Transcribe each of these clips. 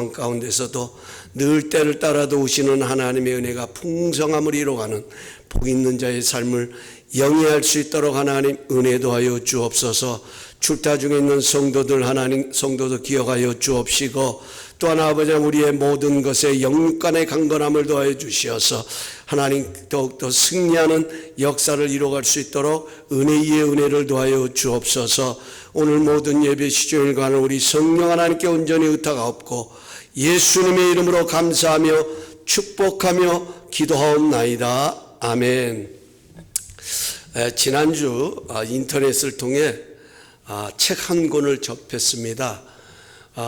가운데서도 늘 때를 따라 도우시는 하나님의 은혜가 풍성함을 이뤄가는 복 있는 자의 삶을 영위할 수 있도록 하나님 은혜 도하여 주옵소서. 출타 중에 있는 성도들 하나님 성도도 기억하여 주옵시고, 또한 아버지 우리의 모든 것에 영육간의 강건함을 도하여 주시어서 하나님 더욱더 승리하는 역사를 이뤄갈 수 있도록 은혜 위에 은혜를 도하여 주옵소서. 오늘 모든 예배 시종일관을 우리 성령 하나님께 온전히 의탁하옵고 예수님의 이름으로 감사하며 축복하며 기도하옵나이다. 아멘. 지난주 인터넷을 통해 책 한 권을 접했습니다.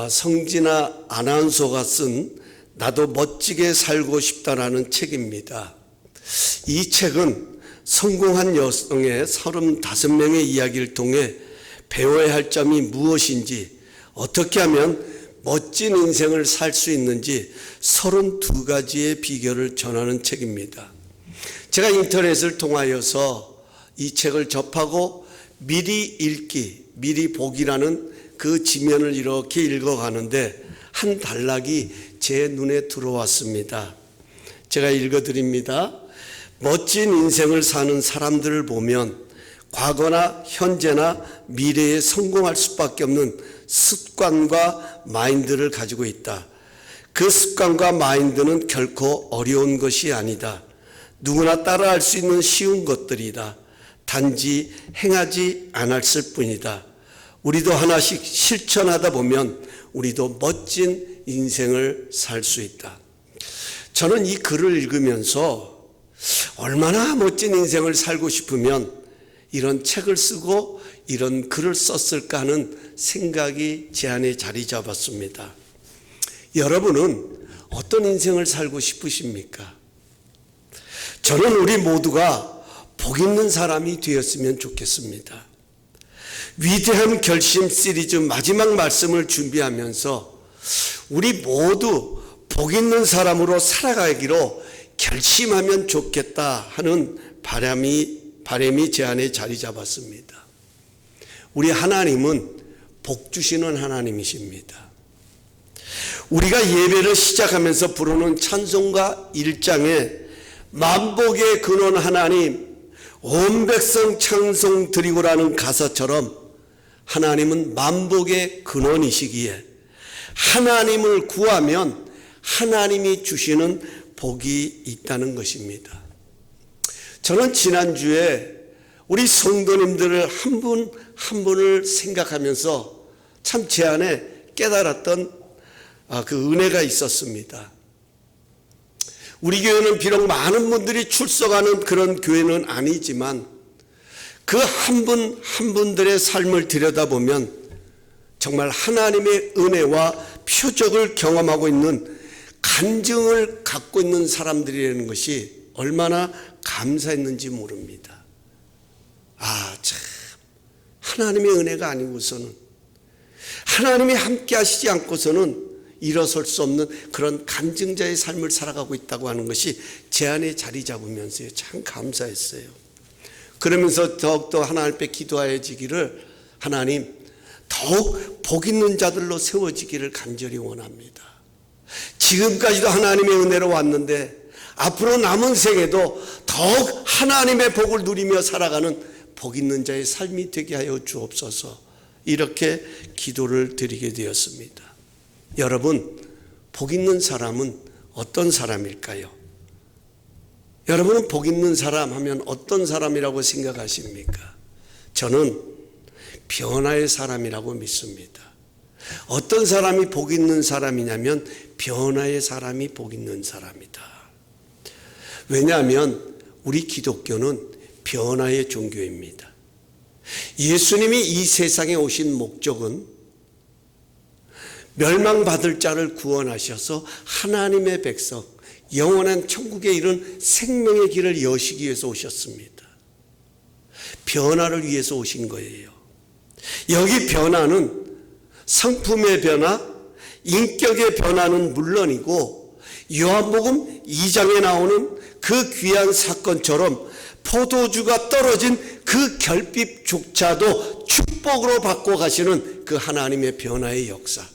성진아 아나운서가 쓴 나도 멋지게 살고 싶다라는 책입니다. 이 책은 성공한 여성의 35명의 이야기를 통해 배워야 할 점이 무엇인지, 어떻게 하면 멋진 인생을 살 수 있는지 32가지의 비결을 전하는 책입니다. 제가 인터넷을 통하여서 이 책을 접하고 미리 읽기, 미리 보기라는 그 지면을 이렇게 읽어가는데 한 단락이 제 눈에 들어왔습니다. 제가 읽어드립니다. 멋진 인생을 사는 사람들을 보면 과거나 현재나 미래에 성공할 수밖에 없는 습관과 마인드를 가지고 있다. 그 습관과 마인드는 결코 어려운 것이 아니다. 누구나 따라할 수 있는 쉬운 것들이다. 단지 행하지 않았을 뿐이다. 우리도 하나씩 실천하다 보면 우리도 멋진 인생을 살 수 있다. 저는 이 글을 읽으면서 얼마나 멋진 인생을 살고 싶으면 이런 책을 쓰고 이런 글을 썼을까 하는 생각이 제 안에 자리 잡았습니다. 여러분은 어떤 인생을 살고 싶으십니까? 저는 우리 모두가 복 있는 사람이 되었으면 좋겠습니다. 위대한 결심 시리즈 마지막 말씀을 준비하면서 우리 모두 복 있는 사람으로 살아가기로 결심하면 좋겠다 하는 바람이 제 안에 자리 잡았습니다. 우리 하나님은 복 주시는 하나님이십니다. 우리가 예배를 시작하면서 부르는 찬송가 1장에 만복의 근원 하나님 온 백성 찬송 드리고라는 가사처럼 하나님은 만복의 근원이시기에 하나님을 구하면 하나님이 주시는 복이 있다는 것입니다. 저는 지난주에 우리 성도님들을 한 분 한 분을 생각하면서 참 제 안에 깨달았던 그 은혜가 있었습니다. 우리 교회는 비록 많은 분들이 출석하는 그런 교회는 아니지만 그 한 분 한 분들의 삶을 들여다보면 정말 하나님의 은혜와 표적을 경험하고 있는 간증을 갖고 있는 사람들이라는 것이 얼마나 감사했는지 모릅니다. 참 하나님의 은혜가 아니고서는, 하나님이 함께 하시지 않고서는 일어설 수 없는 그런 간증자의 삶을 살아가고 있다고 하는 것이 제 안에 자리 잡으면서요 참 감사했어요. 그러면서 더욱더 하나님 앞에 기도하여지기를, 하나님 더욱 복 있는 자들로 세워지기를 간절히 원합니다. 지금까지도 하나님의 은혜로 왔는데 앞으로 남은 생에도 더욱 하나님의 복을 누리며 살아가는 복 있는 자의 삶이 되게 하여 주옵소서. 이렇게 기도를 드리게 되었습니다. 여러분, 복 있는 사람은 어떤 사람일까요? 여러분은 복 있는 사람 하면 어떤 사람이라고 생각하십니까? 저는 변화의 사람이라고 믿습니다. 어떤 사람이 복 있는 사람이냐면 변화의 사람이 복 있는 사람이다. 왜냐하면 우리 기독교는 변화의 종교입니다. 예수님이 이 세상에 오신 목적은 멸망받을 자를 구원하셔서 하나님의 백성, 영원한 천국에 이른 생명의 길을 여시기 위해서 오셨습니다. 변화를 위해서 오신 거예요. 여기 변화는 성품의 변화, 인격의 변화는 물론이고 요한복음 2장에 나오는 그 귀한 사건처럼 포도주가 떨어진 그 결핍조차도 축복으로 바꿔 가시는 그 하나님의 변화의 역사,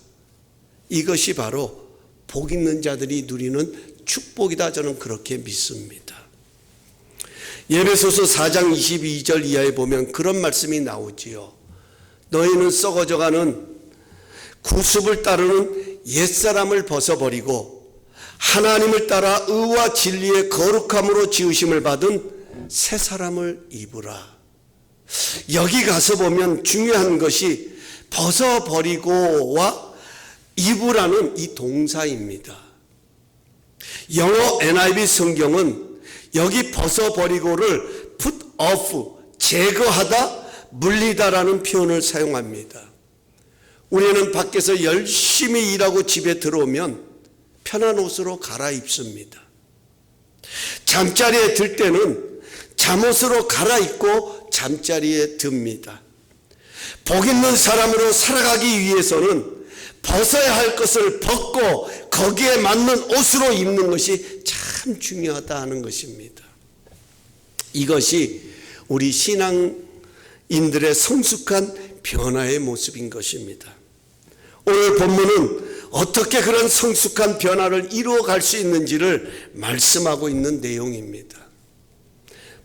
이것이 바로 복 있는 자들이 누리는 축복이다, 저는 그렇게 믿습니다. 에베소서 4장 22절 이하에 보면 그런 말씀이 나오지요. 너희는 썩어져가는 구습을 따르는 옛사람을 벗어버리고 하나님을 따라 의와 진리의 거룩함으로 지으심을 받은 새 사람을 입으라. 여기 가서 보면 중요한 것이 벗어버리고와 입으라는 이 동사입니다. 영어 NIV 성경은 여기 벗어버리고를 put off, 제거하다, 물리다라는 표현을 사용합니다. 우리는 밖에서 열심히 일하고 집에 들어오면 편한 옷으로 갈아입습니다. 잠자리에 들 때는 잠옷으로 갈아입고 잠자리에 듭니다. 복 있는 사람으로 살아가기 위해서는 벗어야 할 것을 벗고 거기에 맞는 옷으로 입는 것이 참 중요하다 하는 것입니다. 이것이 우리 신앙인들의 성숙한 변화의 모습인 것입니다. 오늘 본문은 어떻게 그런 성숙한 변화를 이루어갈 수 있는지를 말씀하고 있는 내용입니다.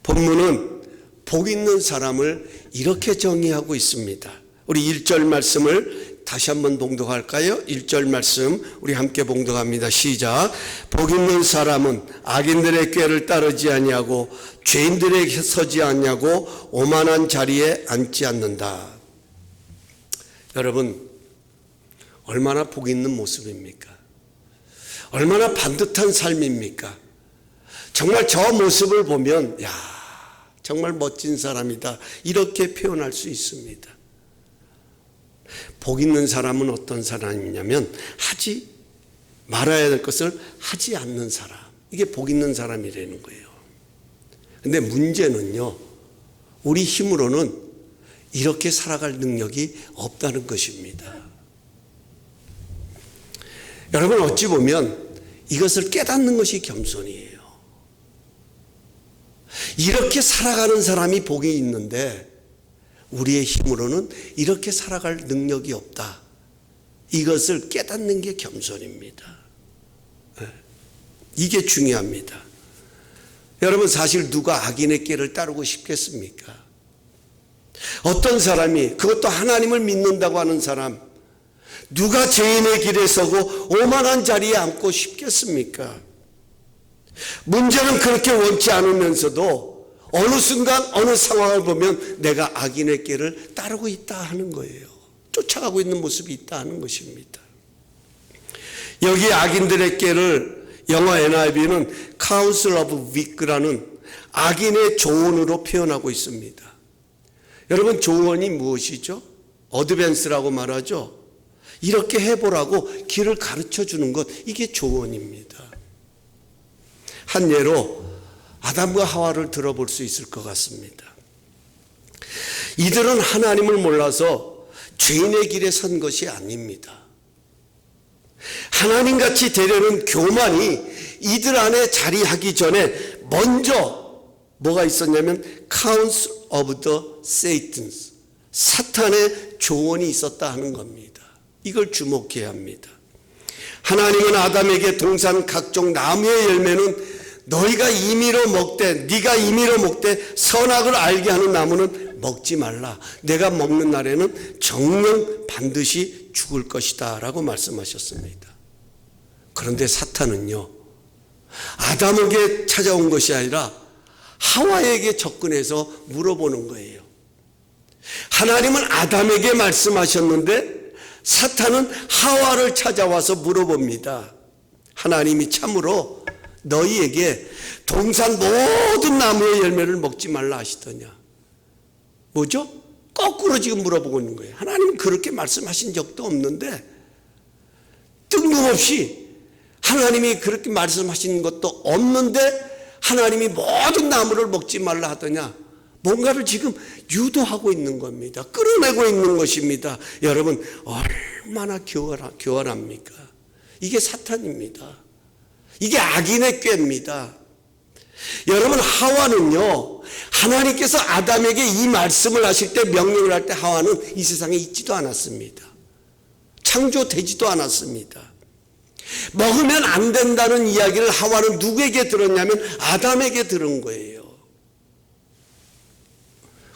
본문은 복 있는 사람을 이렇게 정의하고 있습니다. 우리 1절 말씀을 다시 한번 봉독할까요? 1절 말씀 우리 함께 봉독합니다. 시작. 복 있는 사람은 악인들의 꾀를 따르지 아니하고 죄인들의 서지 아니하고 오만한 자리에 앉지 않는다. 여러분, 얼마나 복 있는 모습입니까? 얼마나 반듯한 삶입니까? 정말 저 모습을 보면 야, 정말 멋진 사람이다, 이렇게 표현할 수 있습니다. 복 있는 사람은 어떤 사람이냐면 하지 말아야 될 것을 하지 않는 사람, 이게 복 있는 사람이라는 거예요. 근데 문제는요, 우리 힘으로는 이렇게 살아갈 능력이 없다는 것입니다. 여러분, 어찌 보면 이것을 깨닫는 것이 겸손이에요. 이렇게 살아가는 사람이 복이 있는데 우리의 힘으로는 이렇게 살아갈 능력이 없다. 이것을 깨닫는 게 겸손입니다. 이게 중요합니다. 여러분, 사실 누가 악인의 꾀를 따르고 싶겠습니까? 어떤 사람이, 그것도 하나님을 믿는다고 하는 사람, 누가 죄인의 길에 서고 오만한 자리에 앉고 싶겠습니까? 문제는 그렇게 원치 않으면서도 어느 순간 어느 상황을 보면 내가 악인의 길을 따르고 있다 하는 거예요. 쫓아가고 있는 모습이 있다 하는 것입니다. 여기 악인들의 길을 영어 NIV는 Counsel of Weak라는 악인의 조언으로 표현하고 있습니다. 여러분, 조언이 무엇이죠? 어드밴스라고 말하죠. 이렇게 해보라고 길을 가르쳐 주는 것, 이게 조언입니다. 한 예로 아담과 하와를 들어볼 수 있을 것 같습니다. 이들은 하나님을 몰라서 죄인의 길에 선 것이 아닙니다. 하나님같이 되려는 교만이 이들 안에 자리하기 전에 먼저 뭐가 있었냐면 Counsel of the Satans, 사탄의 조언이 있었다 하는 겁니다. 이걸 주목해야 합니다. 하나님은 아담에게 동산 각종 나무의 열매는 너희가 임의로 먹되, 네가 임의로 먹되 선악을 알게 하는 나무는 먹지 말라. 내가 먹는 날에는 정녕 반드시 죽을 것이다 라고 말씀하셨습니다. 그런데 사탄은요, 아담에게 찾아온 것이 아니라 하와에게 접근해서 물어보는 거예요. 하나님은 아담에게 말씀하셨는데 사탄은 하와를 찾아와서 물어봅니다. 하나님이 참으로 너희에게 동산 모든 나무의 열매를 먹지 말라 하시더냐? 뭐죠? 거꾸로 지금 물어보고 있는 거예요. 하나님은 그렇게 말씀하신 적도 없는데 뜬금없이 하나님이 그렇게 말씀하신 것도 없는데 하나님이 모든 나무를 먹지 말라 하더냐? 뭔가를 지금 유도하고 있는 겁니다. 끌어내고 있는 것입니다. 여러분, 얼마나 교활합니까? 이게 사탄입니다. 이게 악인의 꾀입니다. 여러분, 하와는요, 하나님께서 아담에게 이 말씀을 하실 때, 명령을 할 때 하와는 이 세상에 있지도 않았습니다. 창조되지도 않았습니다. 먹으면 안 된다는 이야기를 하와는 누구에게 들었냐면 아담에게 들은 거예요.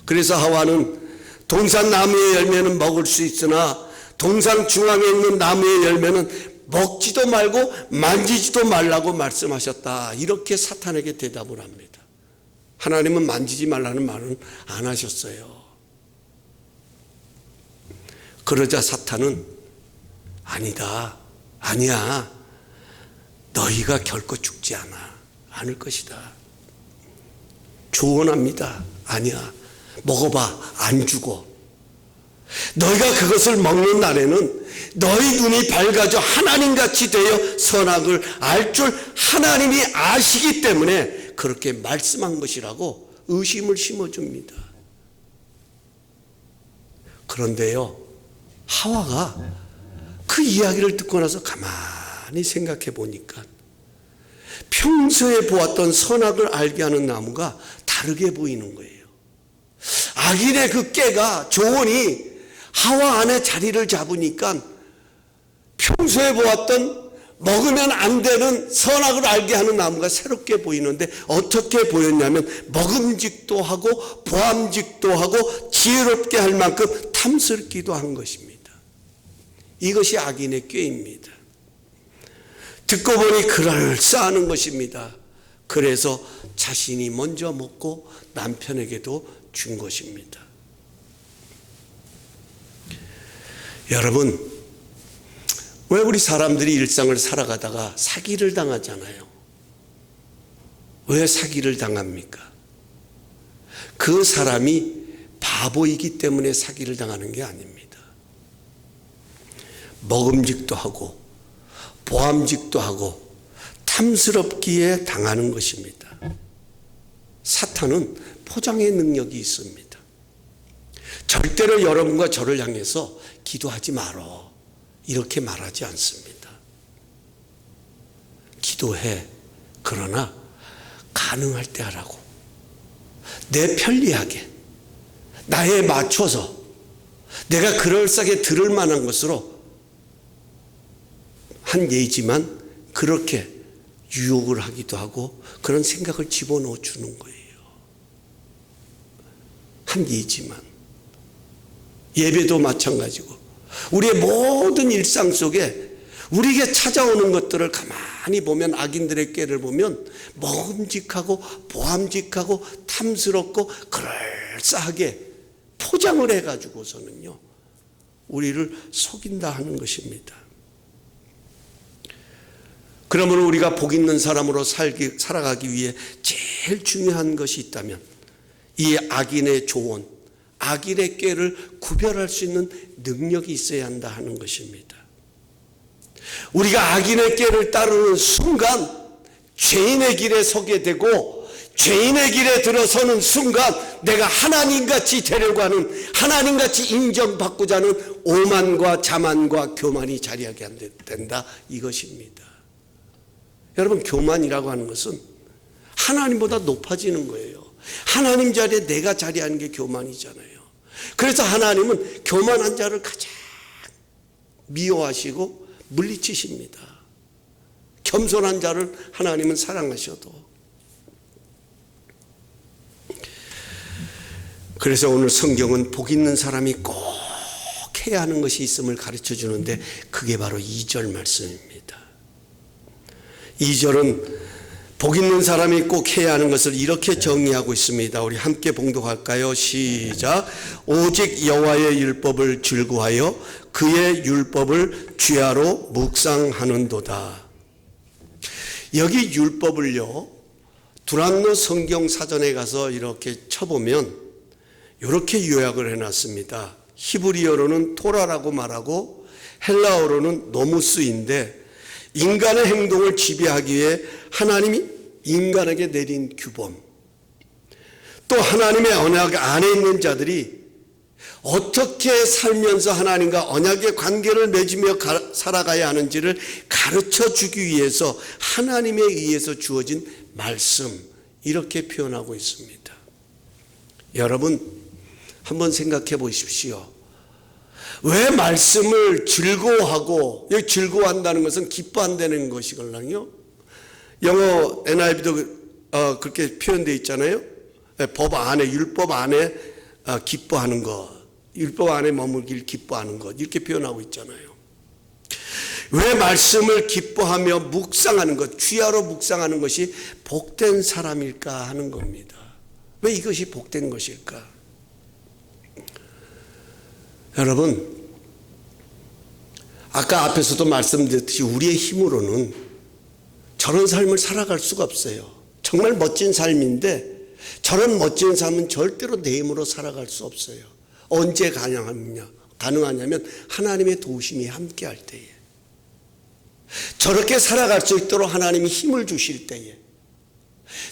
그래서 하와는 동산 나무의 열매는 먹을 수 있으나 동산 중앙에 있는 나무의 열매는 먹지도 말고 만지지도 말라고 말씀하셨다. 이렇게 사탄에게 대답을 합니다. 하나님은 만지지 말라는 말은 안 하셨어요. 그러자 사탄은 아니다. 아니야. 너희가 결코 죽지 않을 것이다. 조언합니다. 아니야. 먹어봐. 안 죽어. 너희가 그것을 먹는 날에는 너희 눈이 밝아져 하나님같이 되어 선악을 알 줄 하나님이 아시기 때문에 그렇게 말씀한 것이라고 의심을 심어줍니다. 그런데요, 하와가 그 이야기를 듣고 나서 가만히 생각해 보니까 평소에 보았던 선악을 알게 하는 나무가 다르게 보이는 거예요. 악인의 그 깨가, 조언이 하와 안에 자리를 잡으니까 평소에 보았던 먹으면 안 되는 선악을 알게 하는 나무가 새롭게 보이는데 어떻게 보였냐면 먹음직도 하고 보암직도 하고 지혜롭게 할 만큼 탐스럽기도 한 것입니다. 이것이 악인의 꾀입니다. 듣고 보니 그럴싸하는 것입니다. 그래서 자신이 먼저 먹고 남편에게도 준 것입니다. 여러분, 왜 우리 사람들이 일상을 살아가다가 사기를 당하잖아요? 왜 사기를 당합니까? 그 사람이 바보이기 때문에 사기를 당하는 게 아닙니다. 먹음직도 하고 보암직도 하고 탐스럽기에 당하는 것입니다. 사탄은 포장의 능력이 있습니다. 절대로 여러분과 저를 향해서 기도하지 말어 이렇게 말하지 않습니다. 기도해. 그러나 가능할 때 하라고. 내 편리하게, 나에 맞춰서 내가 그럴싸하게 들을 만한 것으로 한 예지만 그렇게 유혹을 하기도 하고 그런 생각을 집어넣어 주는 거예요. 한 예지만. 예배도 마찬가지고 우리의 모든 일상 속에 우리에게 찾아오는 것들을 가만히 보면 악인들의 꾀를 보면 먹음직하고 보암직하고 탐스럽고 그럴싸하게 포장을 해가지고서는요 우리를 속인다 하는 것입니다. 그러므로 우리가 복 있는 사람으로 살아가기 위해 제일 중요한 것이 있다면 이 악인의 조언, 악인의 꾀를 구별할 수 있는 능력이 있어야 한다 하는 것입니다. 우리가 악인의 꾀를 따르는 순간 죄인의 길에 서게 되고 죄인의 길에 들어서는 순간 내가 하나님같이 되려고 하는 하나님같이 인정받고자 하는 오만과 자만과 교만이 자리하게 된다 이것입니다. 여러분, 교만이라고 하는 것은 하나님보다 높아지는 거예요. 하나님 자리에 내가 자리하는 게 교만이잖아요. 그래서 하나님은 교만한 자를 가장 미워하시고 물리치십니다. 겸손한 자를 하나님은 사랑하셔도. 그래서 오늘 성경은 복 있는 사람이 꼭 해야 하는 것이 있음을 가르쳐 주는데 그게 바로 2절 말씀입니다. 2절은 복 있는 사람이 꼭 해야 하는 것을 이렇게 정의하고 있습니다. 우리 함께 봉독할까요? 시작. 오직 여호와의 율법을 즐거워하여 그의 율법을 주야로 묵상하는도다. 여기 율법을요, 두란노 성경 사전에 가서 이렇게 쳐보면 이렇게 요약을 해놨습니다. 히브리어로는 토라라고 말하고 헬라어로는 노무스인데 인간의 행동을 지배하기 위해 하나님이 인간에게 내린 규범, 또 하나님의 언약 안에 있는 자들이 어떻게 살면서 하나님과 언약의 관계를 맺으며 살아가야 하는지를 가르쳐 주기 위해서 하나님에 의해서 주어진 말씀, 이렇게 표현하고 있습니다. 여러분, 한번 생각해 보십시오. 왜 말씀을 즐거워하고, 여기 즐거워한다는 것은 기뻐한다는 것이걸랑요. 영어 NIV도 그렇게 표현되어 있잖아요. 법 안에, 율법 안에 기뻐하는 것, 율법 안에 머물길 기뻐하는 것, 이렇게 표현하고 있잖아요. 왜 말씀을 기뻐하며 묵상하는 것, 귀하로 묵상하는 것이 복된 사람일까 하는 겁니다. 왜 이것이 복된 것일까? 여러분, 아까 앞에서도 말씀드렸듯이 우리의 힘으로는 저런 삶을 살아갈 수가 없어요. 정말 멋진 삶인데 저런 삶은 절대로 내 힘으로 살아갈 수 없어요. 언제 가능하냐면 하나님의 도우심이 함께할 때에, 저렇게 살아갈 수 있도록 하나님이 힘을 주실 때에,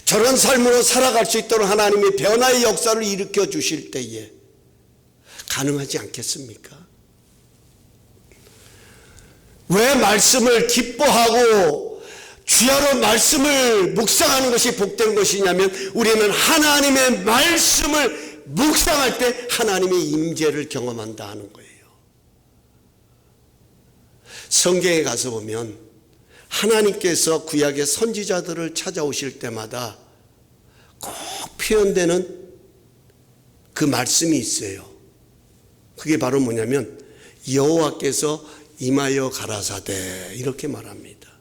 저런 삶으로 살아갈 수 있도록 하나님이 변화의 역사를 일으켜 주실 때에 가능하지 않겠습니까? 왜 말씀을 기뻐하고 주야로 말씀을 묵상하는 것이 복된 것이냐면, 우리는 하나님의 말씀을 묵상할 때 하나님의 임재를 경험한다 하는 거예요. 성경에 가서 보면 하나님께서 구약의 선지자들을 찾아오실 때마다 꼭 표현되는 그 말씀이 있어요. 그게 바로 뭐냐면 여호와께서 임하여 가라사대, 이렇게 말합니다.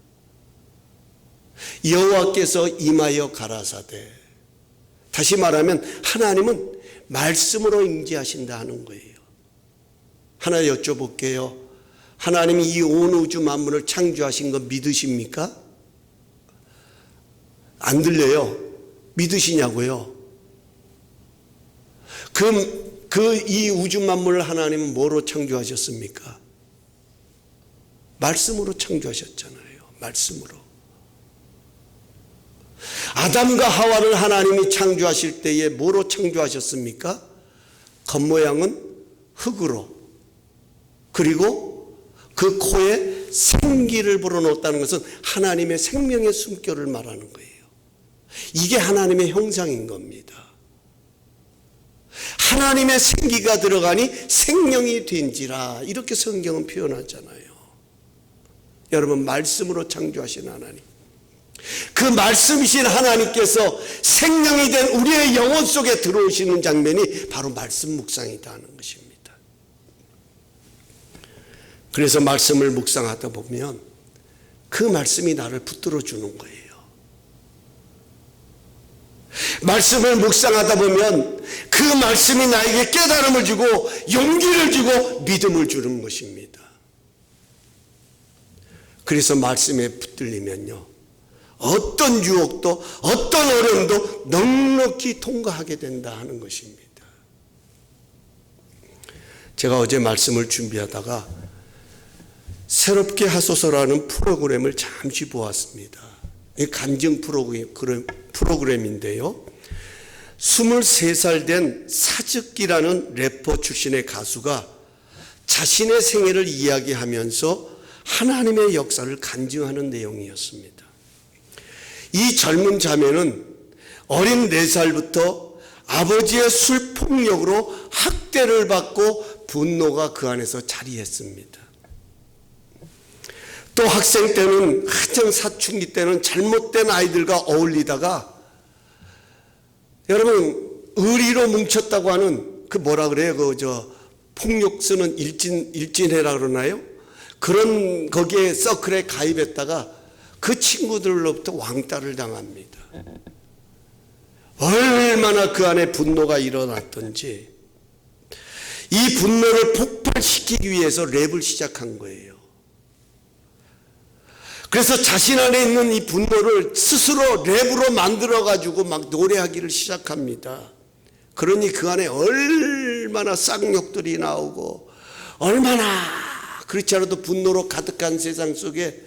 여호와께서 임하여 가라사대. 다시 말하면 하나님은 말씀으로 임재하신다 하는 거예요. 하나 여쭤볼게요. 하나님이 이 온 우주 만물을 창조하신 거 믿으십니까? 안 들려요. 믿으시냐고요? 이 우주 만물을 하나님은 뭐로 창조하셨습니까? 말씀으로 창조하셨잖아요. 말씀으로. 아담과 하와를 하나님이 창조하실 때에 뭐로 창조하셨습니까? 겉모양은 흙으로, 그리고 그 코에 생기를 불어넣었다는 것은 하나님의 생명의 숨결을 말하는 거예요. 이게 하나님의 형상인 겁니다. 하나님의 생기가 들어가니 생명이 된지라, 이렇게 성경은 표현하잖아요. 여러분, 말씀으로 창조하신 하나님, 그 말씀이신 하나님께서 생명이 된 우리의 영혼 속에 들어오시는 장면이 바로 말씀 묵상이다 하는 것입니다. 그래서 말씀을 묵상하다 보면 그 말씀이 나를 붙들어 주는 거예요. 말씀을 묵상하다 보면 그 말씀이 나에게 깨달음을 주고 용기를 주고 믿음을 주는 것입니다. 그래서 말씀에 붙들리면요, 어떤 유혹도 어떤 어려움도 넉넉히 통과하게 된다 하는 것입니다. 제가 어제 말씀을 준비하다가 새롭게 하소서라는 프로그램을 잠시 보았습니다. 간증 프로그램인데요, 23살 된 사즈키라는 래퍼 출신의 가수가 자신의 생애를 이야기하면서 하나님의 역사를 간증하는 내용이었습니다. 이 젊은 자매는 어린 4살부터 아버지의 술폭력으로 학대를 받고 분노가 그 안에서 자리했습니다. 또 학생 때는, 한창 사춘기 때는 잘못된 아이들과 어울리다가, 여러분, 의리로 뭉쳤다고 하는 그 뭐라 그래요? 폭력 쓰는 일진회라 그러나요? 그런 거기에 서클에 가입했다가 그 친구들로부터 왕따를 당합니다. 얼마나 그 안에 분노가 일어났던지 이 분노를 폭발시키기 위해서 랩을 시작한 거예요. 그래서 자신 안에 있는 이 분노를 스스로 랩으로 만들어가지고 막 노래하기를 시작합니다. 그러니 그 안에 얼마나 쌍욕들이 나오고, 얼마나 그렇지 않아도 분노로 가득한 세상 속에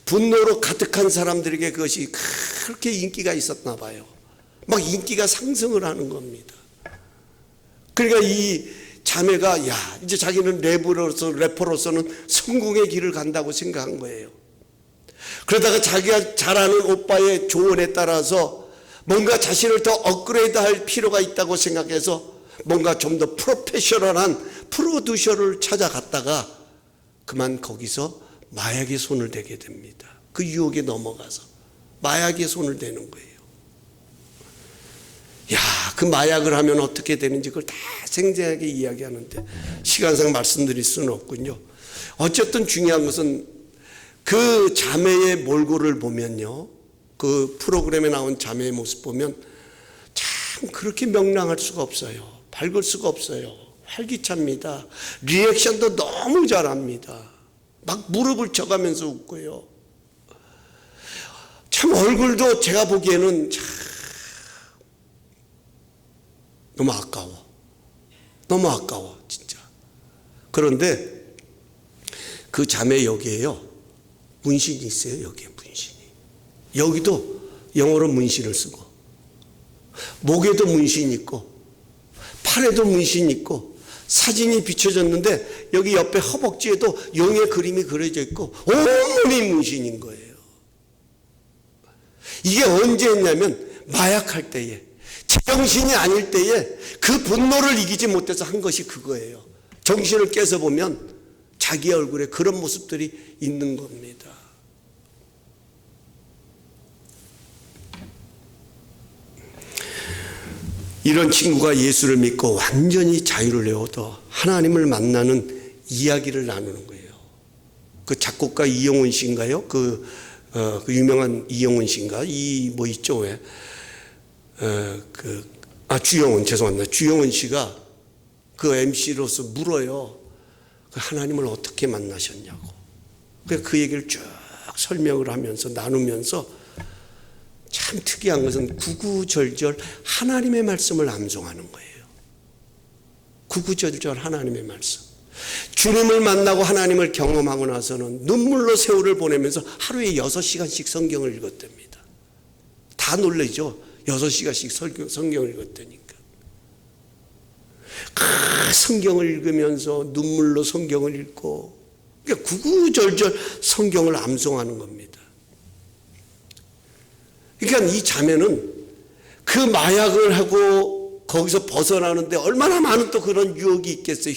분노로 가득한 사람들에게 그것이 그렇게 인기가 있었나 봐요. 막 인기가 상승을 하는 겁니다. 그러니까 이 자매가 이제 자기는 래퍼로서는 성공의 길을 간다고 생각한 거예요. 그러다가 자기가 잘 아는 오빠의 조언에 따라서 뭔가 자신을 더 업그레이드할 필요가 있다고 생각해서 뭔가 좀 더 프로페셔널한 프로듀서를 찾아갔다가 그만 거기서 마약에 손을 대게 됩니다. 그 유혹에 넘어가서 마약에 손을 대는 거예요. 야, 그 마약을 하면 어떻게 되는지 그걸 다 생생하게 이야기하는데 시간상 말씀드릴 수는 없군요. 어쨌든 중요한 것은 그 자매의 몰골을 보면요, 그 프로그램에 나온 자매의 모습 보면 참 그렇게 명랑할 수가 없어요. 밝을 수가 없어요. 활기찹니다. 리액션도 너무 잘합니다. 막 무릎을 쳐가면서 웃고요. 참 얼굴도 제가 보기에는 참 너무 아까워. 너무 아까워 진짜. 그런데 그 자매 여기에요, 문신이 있어요. 여기에 문신이. 여기도 영어로 문신을 쓰고, 목에도 문신이 있고, 팔에도 문신이 있고, 사진이 비춰졌는데 여기 옆에 허벅지에도 용의 그림이 그려져 있고 온몸이 문신인 거예요. 이게 언제 했냐면 마약할 때에, 제정신이 아닐 때에 그 분노를 이기지 못해서 한 것이 그거예요. 정신을 깨서 보면 자기 얼굴에 그런 모습들이 있는 겁니다. 이런 친구가 예수를 믿고 완전히 자유를 얻어 하나님을 만나는 이야기를 나누는 거예요. 그 작곡가 이영훈 씨인가요? 그 유명한 이영훈 씨인가? 이 뭐 있죠 왜? 주영훈, 죄송합니다. 주영훈 씨가 그 MC로서 물어요. 하나님을 어떻게 만나셨냐고. 그 얘기를 쭉 설명을 하면서 나누면서 참 특이한 것은 구구절절 하나님의 말씀을 암송하는 거예요. 구구절절 하나님의 말씀. 주님을 만나고 하나님을 경험하고 나서는 눈물로 세월을 보내면서 하루에 6시간씩 성경을 읽었답니다. 다 놀라죠. 6시간씩 성경을 읽었다니까. 그 성경을 읽으면서 눈물로 성경을 읽고, 그러니까 구구절절 성경을 암송하는 겁니다. 그러니까 이 자매는 그 마약을 하고 거기서 벗어나는데 얼마나 많은 또 그런 유혹이 있겠어요.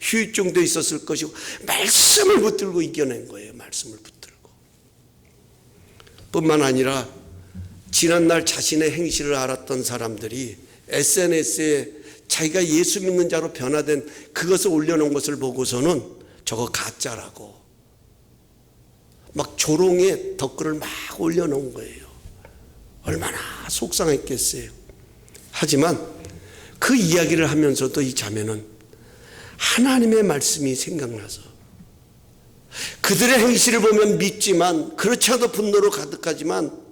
후유증도 있었을 것이고, 말씀을 붙들고 이겨낸 거예요. 말씀을 붙들고. 뿐만 아니라 지난날 자신의 행실을 알았던 사람들이 SNS에 자기가 예수 믿는 자로 변화된 그것을 올려놓은 것을 보고서는 저거 가짜라고 막 조롱의 댓글을 막 올려놓은 거예요. 얼마나 속상했겠어요. 하지만 그 이야기를 하면서도 이 자매는 하나님의 말씀이 생각나서 그들의 행실을 보면 믿지만, 그렇지 않아도 분노로 가득하지만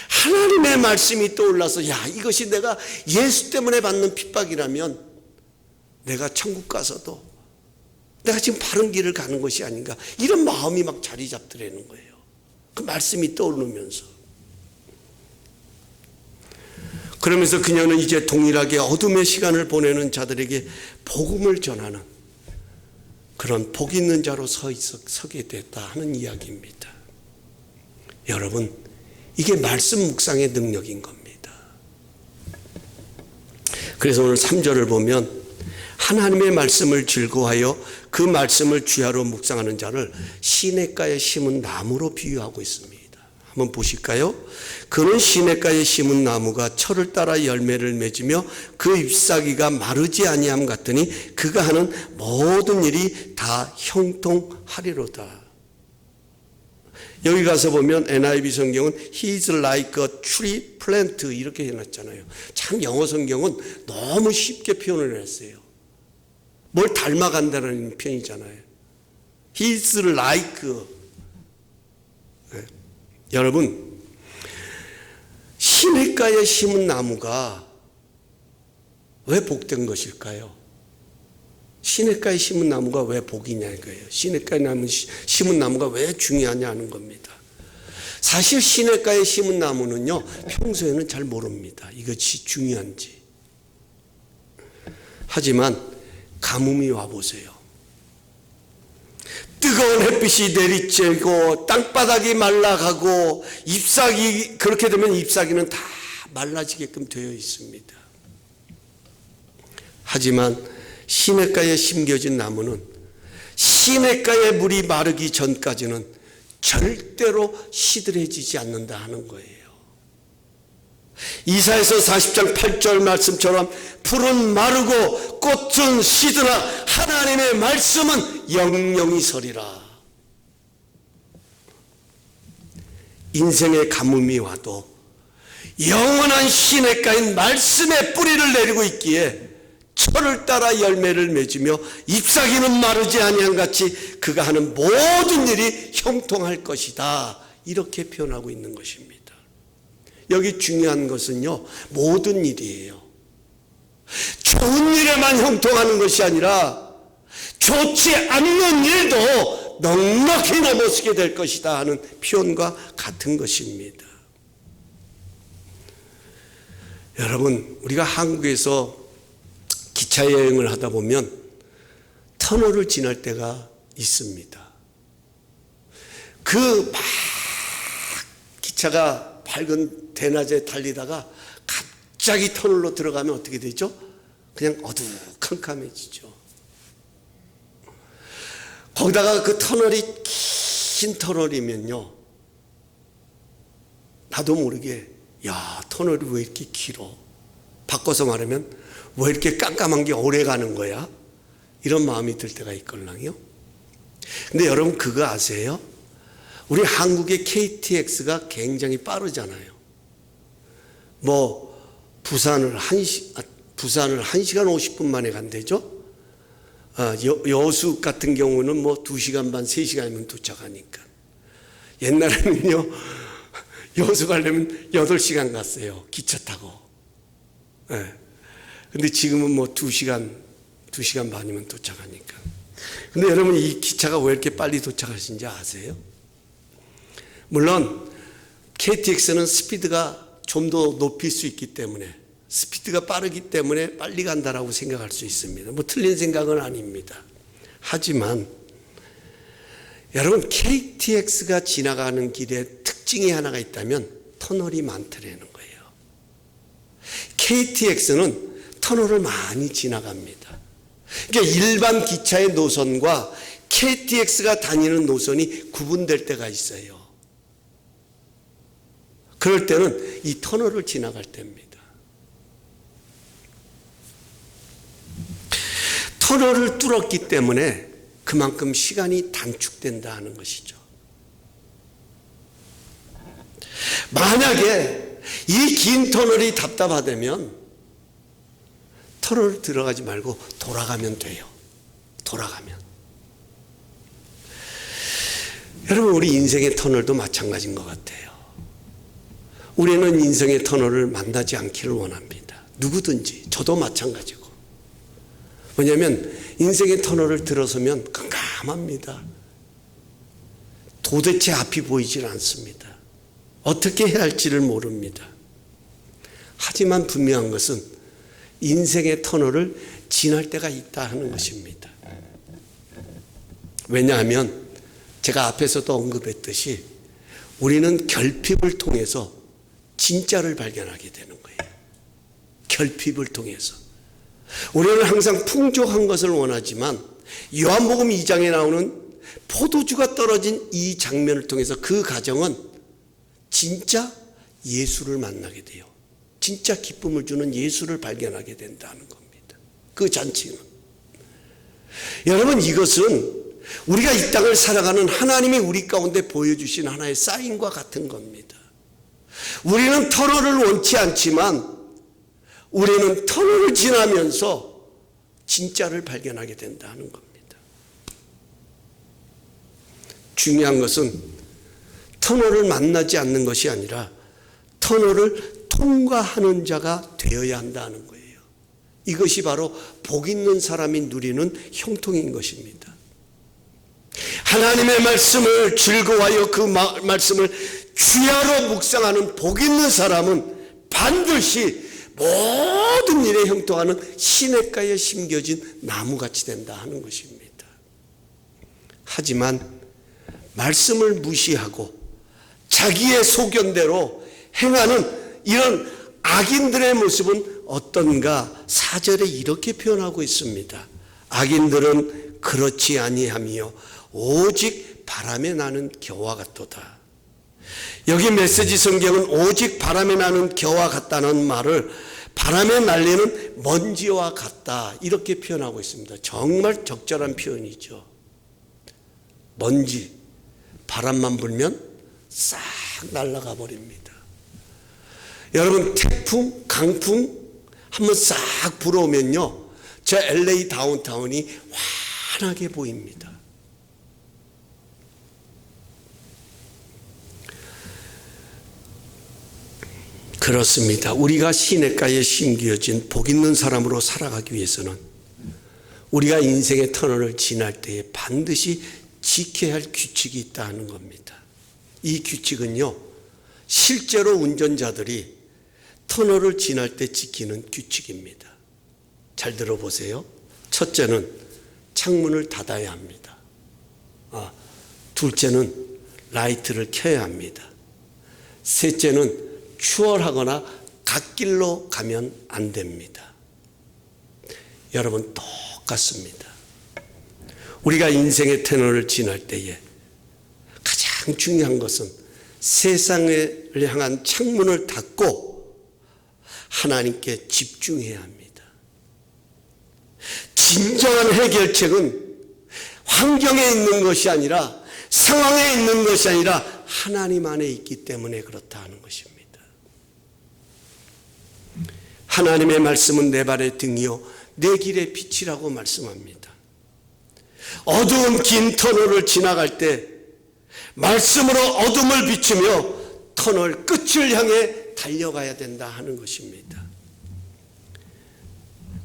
하나님의 말씀이 떠올라서, 야, 이것이 내가 예수 때문에 받는 핍박이라면 내가 천국 가서도 내가 지금 바른 길을 가는 것이 아닌가, 이런 마음이 막 자리 잡더라는 거예요. 그 말씀이 떠오르면서. 그러면서 그녀는 이제 동일하게 어둠의 시간을 보내는 자들에게 복음을 전하는 그런 복 있는 자로 서게 됐다 하는 이야기입니다. 여러분, 이게 말씀 묵상의 능력인 겁니다. 그래서 오늘 3절을 보면 하나님의 말씀을 즐거워하여 그 말씀을 주야로 묵상하는 자를 시냇가에 심은 나무로 비유하고 있습니다. 한번 보실까요? 그는 시냇가에 심은 나무가 철을 따라 열매를 맺으며 그 잎사귀가 마르지 아니함 같으니 그가 하는 모든 일이 다 형통하리로다. 여기 가서 보면 NIV 성경은 He is like a tree plant 이렇게 해놨잖아요. 참 영어 성경은 너무 쉽게 표현을 했어요. 뭘 닮아간다는 표현이잖아요. He is like. 네. 여러분, 시냇가에 심은 나무가 왜 복된 것일까요? 시냇가에 심은 나무가 왜 복이냐 이거예요. 시냇가에 심은 나무가 왜 중요하냐 하는 겁니다. 사실 시냇가에 심은 나무는요, 평소에는 잘 모릅니다. 이것이 중요한지. 하지만 가뭄이 와보세요. 뜨거운 햇빛이 내리쬐고 땅바닥이 말라가고 잎사귀, 그렇게 되면 잎사귀는 다 말라지게끔 되어 있습니다. 하지만 시냇가에 심겨진 나무는 시냇가의 물이 마르기 전까지는 절대로 시들해지지 않는다 하는 거예요. 이사야서 40장 8절 말씀처럼 풀은 마르고 꽃은 시드나 하나님의 말씀은 영영이 서리라. 인생의 가뭄이 와도 영원한 시냇가인 말씀의 뿌리를 내리고 있기에 철을 따라 열매를 맺으며 잎사귀는 마르지 아니한 같이 그가 하는 모든 일이 형통할 것이다. 이렇게 표현하고 있는 것입니다. 여기 중요한 것은요, 모든 일이에요. 좋은 일에만 형통하는 것이 아니라 좋지 않는 일도 넉넉히 넘어서게 될 것이다 하는 표현과 같은 것입니다. 여러분, 우리가 한국에서 기차 여행을 하다 보면 터널을 지날 때가 있습니다. 그 막 기차가 밝은 대낮에 달리다가 갑자기 터널로 들어가면 어떻게 되죠? 그냥 어두컴컴해지죠. 거기다가 그 터널이 긴 터널이면요, 나도 모르게 야, 터널이 왜 이렇게 길어? 바꿔서 말하면 왜 이렇게 깜깜한 게 오래 가는 거야? 이런 마음이 들 때가 있걸랑요. 근데 여러분 그거 아세요? 우리 한국의 KTX가 굉장히 빠르잖아요. 뭐 부산을 1시간 50분 만에 간대죠. 여수 같은 경우는 뭐 2시간 반, 3시간이면 도착하니까. 옛날에는요, 여수 가려면 8시간 갔어요. 기차 타고. 네. 근데 지금은 뭐 2시간 반이면 도착하니까. 근데 여러분 이 기차가 왜 이렇게 빨리 도착하신지 아세요? 물론 KTX는 스피드가 좀 더 높일 수 있기 때문에, 스피드가 빠르기 때문에 빨리 간다라고 생각할 수 있습니다. 뭐 틀린 생각은 아닙니다. 하지만 여러분 KTX가 지나가는 길에 특징이 하나가 있다면 터널이 많더라는 거예요. KTX는 터널을 많이 지나갑니다. 그러니까 일반 기차의 노선과 KTX가 다니는 노선이 구분될 때가 있어요. 그럴 때는 이 터널을 지나갈 때입니다. 터널을 뚫었기 때문에 그만큼 시간이 단축된다 하는 것이죠. 만약에 이 긴 터널이 답답하다면 터널 들어가지 말고 돌아가면 돼요. 돌아가면. 여러분 우리 인생의 터널도 마찬가지인 것 같아요. 우리는 인생의 터널을 만나지 않기를 원합니다. 누구든지, 저도 마찬가지고. 왜냐하면 인생의 터널을 들어서면 깜깜합니다. 도대체 앞이 보이질 않습니다. 어떻게 해야 할지를 모릅니다. 하지만 분명한 것은 인생의 터널을 지날 때가 있다 하는 것입니다. 왜냐하면 제가 앞에서도 언급했듯이 우리는 결핍을 통해서 진짜를 발견하게 되는 거예요. 결핍을 통해서. 우리는 항상 풍족한 것을 원하지만 요한복음 2장에 나오는 포도주가 떨어진 이 장면을 통해서 그 가정은 진짜 예수를 만나게 돼요. 진짜 기쁨을 주는 예수를 발견하게 된다는 겁니다. 그 잔치는. 여러분 이것은 우리가 이 땅을 살아가는 하나님이 우리 가운데 보여주신 하나의 사인과 같은 겁니다. 우리는 터널을 원치 않지만 우리는 터널을 지나면서 진짜를 발견하게 된다는 겁니다. 중요한 것은 터널을 만나지 않는 것이 아니라 터널을 통과하는 자가 되어야 한다는 거예요. 이것이 바로 복 있는 사람이 누리는 형통인 것입니다. 하나님의 말씀을 즐거워하여 그 말씀을 주야로 묵상하는 복 있는 사람은 반드시 모든 일에 형통하는 시냇가에 심겨진 나무같이 된다 하는 것입니다. 하지만 말씀을 무시하고 자기의 소견대로 행하는 이런 악인들의 모습은 어떤가? 4절에 이렇게 표현하고 있습니다. 악인들은 그렇지 아니하며 오직 바람에 나는 겨와 같도다. 여기 메시지 성경은 오직 바람에 나는 겨와 같다는 말을 바람에 날리는 먼지와 같다 이렇게 표현하고 있습니다. 정말 적절한 표현이죠. 먼지, 바람만 불면 싹 날아가 버립니다. 여러분 태풍, 강풍 한번 싹 불어오면요, 저 LA 다운타운이 환하게 보입니다. 그렇습니다. 우리가 시냇가에 심겨진 복 있는 사람으로 살아가기 위해서는 우리가 인생의 터널을 지날 때에 반드시 지켜야 할 규칙이 있다는 겁니다. 이 규칙은요, 실제로 운전자들이 터널을 지날 때 지키는 규칙입니다. 잘 들어보세요. 첫째는 창문을 닫아야 합니다. 둘째는 라이트를 켜야 합니다. 셋째는 추월하거나 갓길로 가면 안 됩니다. 여러분 똑같습니다. 우리가 인생의 터널을 지날 때에 가장 중요한 것은 세상을 향한 창문을 닫고 하나님께 집중해야 합니다. 진정한 해결책은 환경에 있는 것이 아니라, 상황에 있는 것이 아니라 하나님 안에 있기 때문에 그렇다 하는 것입니다. 하나님의 말씀은 내 발의 등이요 내 길의 빛이라고 말씀합니다. 어두운 긴 터널을 지나갈 때 말씀으로 어둠을 비추며 터널 끝을 향해 달려가야 된다 하는 것입니다.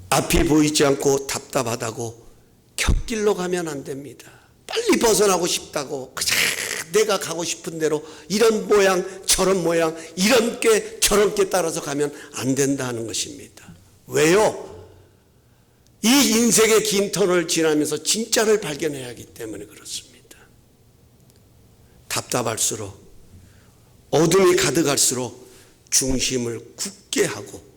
앞이 보이지 않고 답답하다고 곁길로 가면 안 됩니다. 빨리 벗어나고 싶다고 그냥 내가 가고 싶은 대로 이런 모양 저런 모양 이런 게 저런 게 따라서 가면 안 된다 하는 것입니다. 왜요? 이 인생의 긴 터널을 지나면서 진짜를 발견해야 하기 때문에 그렇습니다. 답답할수록 어둠이 가득할수록 중심을 굳게 하고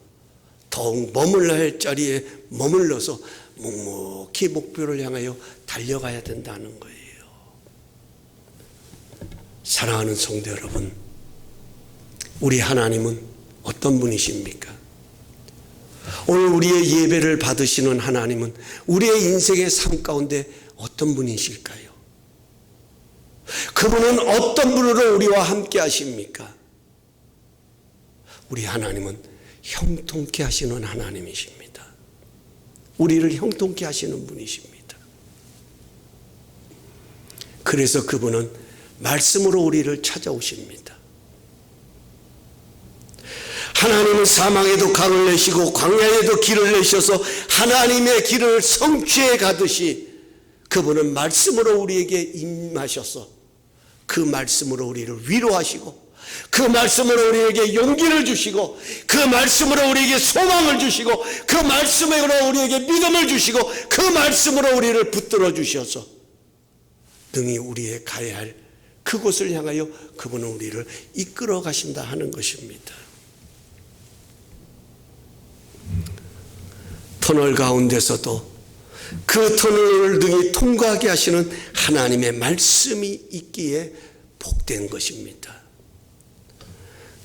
더욱 머물러야 할 자리에 머물러서 묵묵히 목표를 향하여 달려가야 된다는 거예요. 사랑하는 성도 여러분, 우리 하나님은 어떤 분이십니까? 오늘 우리의 예배를 받으시는 하나님은 우리의 인생의 삶 가운데 어떤 분이실까요? 그분은 어떤 분으로 우리와 함께 하십니까? 우리 하나님은 형통케 하시는 하나님이십니다. 우리를 형통케 하시는 분이십니다. 그래서 그분은 말씀으로 우리를 찾아오십니다. 하나님은 사망에도 강을 내시고 광야에도 길을 내셔서 하나님의 길을 성취해 가듯이 그분은 말씀으로 우리에게 임하셔서 그 말씀으로 우리를 위로하시고 그 말씀으로 우리에게 용기를 주시고 그 말씀으로 우리에게 소망을 주시고 그 말씀으로 우리에게 믿음을 주시고 그 말씀으로 우리를 붙들어 주셔서 능히 우리의 가야 할 그곳을 향하여 그분은 우리를 이끌어 가신다 하는 것입니다. 터널 가운데서도 그 터널을 능히 통과하게 하시는 하나님의 말씀이 있기에 복된 것입니다.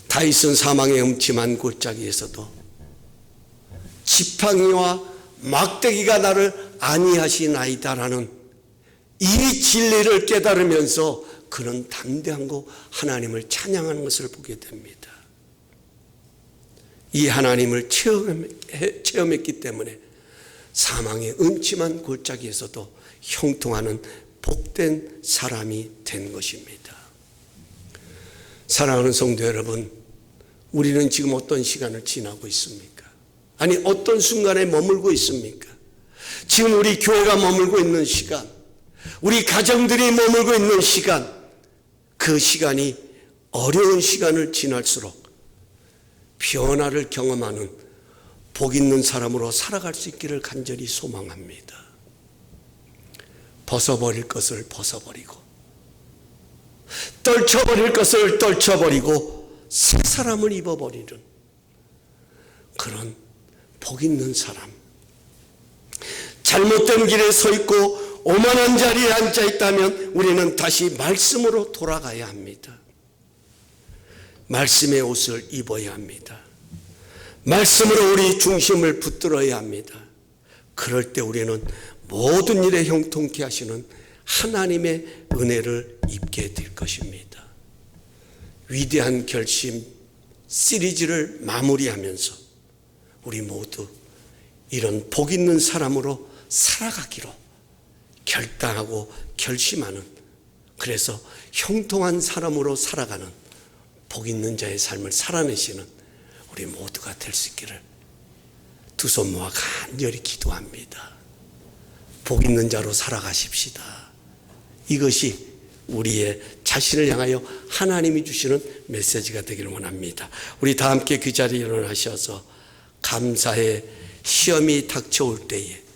다윗은 사망의 음침한 골짜기에서도 지팡이와 막대기가 나를 안위하시나이다라는 이 진리를 깨달으면서 그런 담대함고 하나님을 찬양하는 것을 보게 됩니다. 이 하나님을 체험했기 때문에 사망의 음침한 골짜기에서도 형통하는 복된 사람이 된 것입니다. 사랑하는 성도 여러분, 우리는 지금 어떤 시간을 지나고 있습니까? 아니 어떤 순간에 머물고 있습니까? 지금 우리 교회가 머물고 있는 시간, 우리 가정들이 머물고 있는 시간, 그 시간이 어려운 시간을 지날수록 변화를 경험하는 복 있는 사람으로 살아갈 수 있기를 간절히 소망합니다. 벗어버릴 것을 벗어버리고 떨쳐버릴 것을 떨쳐버리고 새 사람을 입어버리는 그런 복 있는 사람, 잘못된 길에 서 있고 오만한 자리에 앉아 있다면 우리는 다시 말씀으로 돌아가야 합니다. 말씀의 옷을 입어야 합니다. 말씀으로 우리 중심을 붙들어야 합니다. 그럴 때 우리는 모든 일에 형통케 하시는 하나님의 은혜를 입게 될 것입니다. 위대한 결심 시리즈를 마무리하면서 우리 모두 이런 복 있는 사람으로 살아가기로 결단하고 결심하는, 그래서 형통한 사람으로 살아가는 복 있는 자의 삶을 살아내시는 우리 모두가 될 수 있기를 두 손 모아 간절히 기도합니다. 복 있는 자로 살아가십시다. 이것이 우리의 자신을 향하여 하나님이 주시는 메시지가 되기를 원합니다. 우리 다 함께 그 자리에 일어나셔서 감사의 시험이 닥쳐올 때에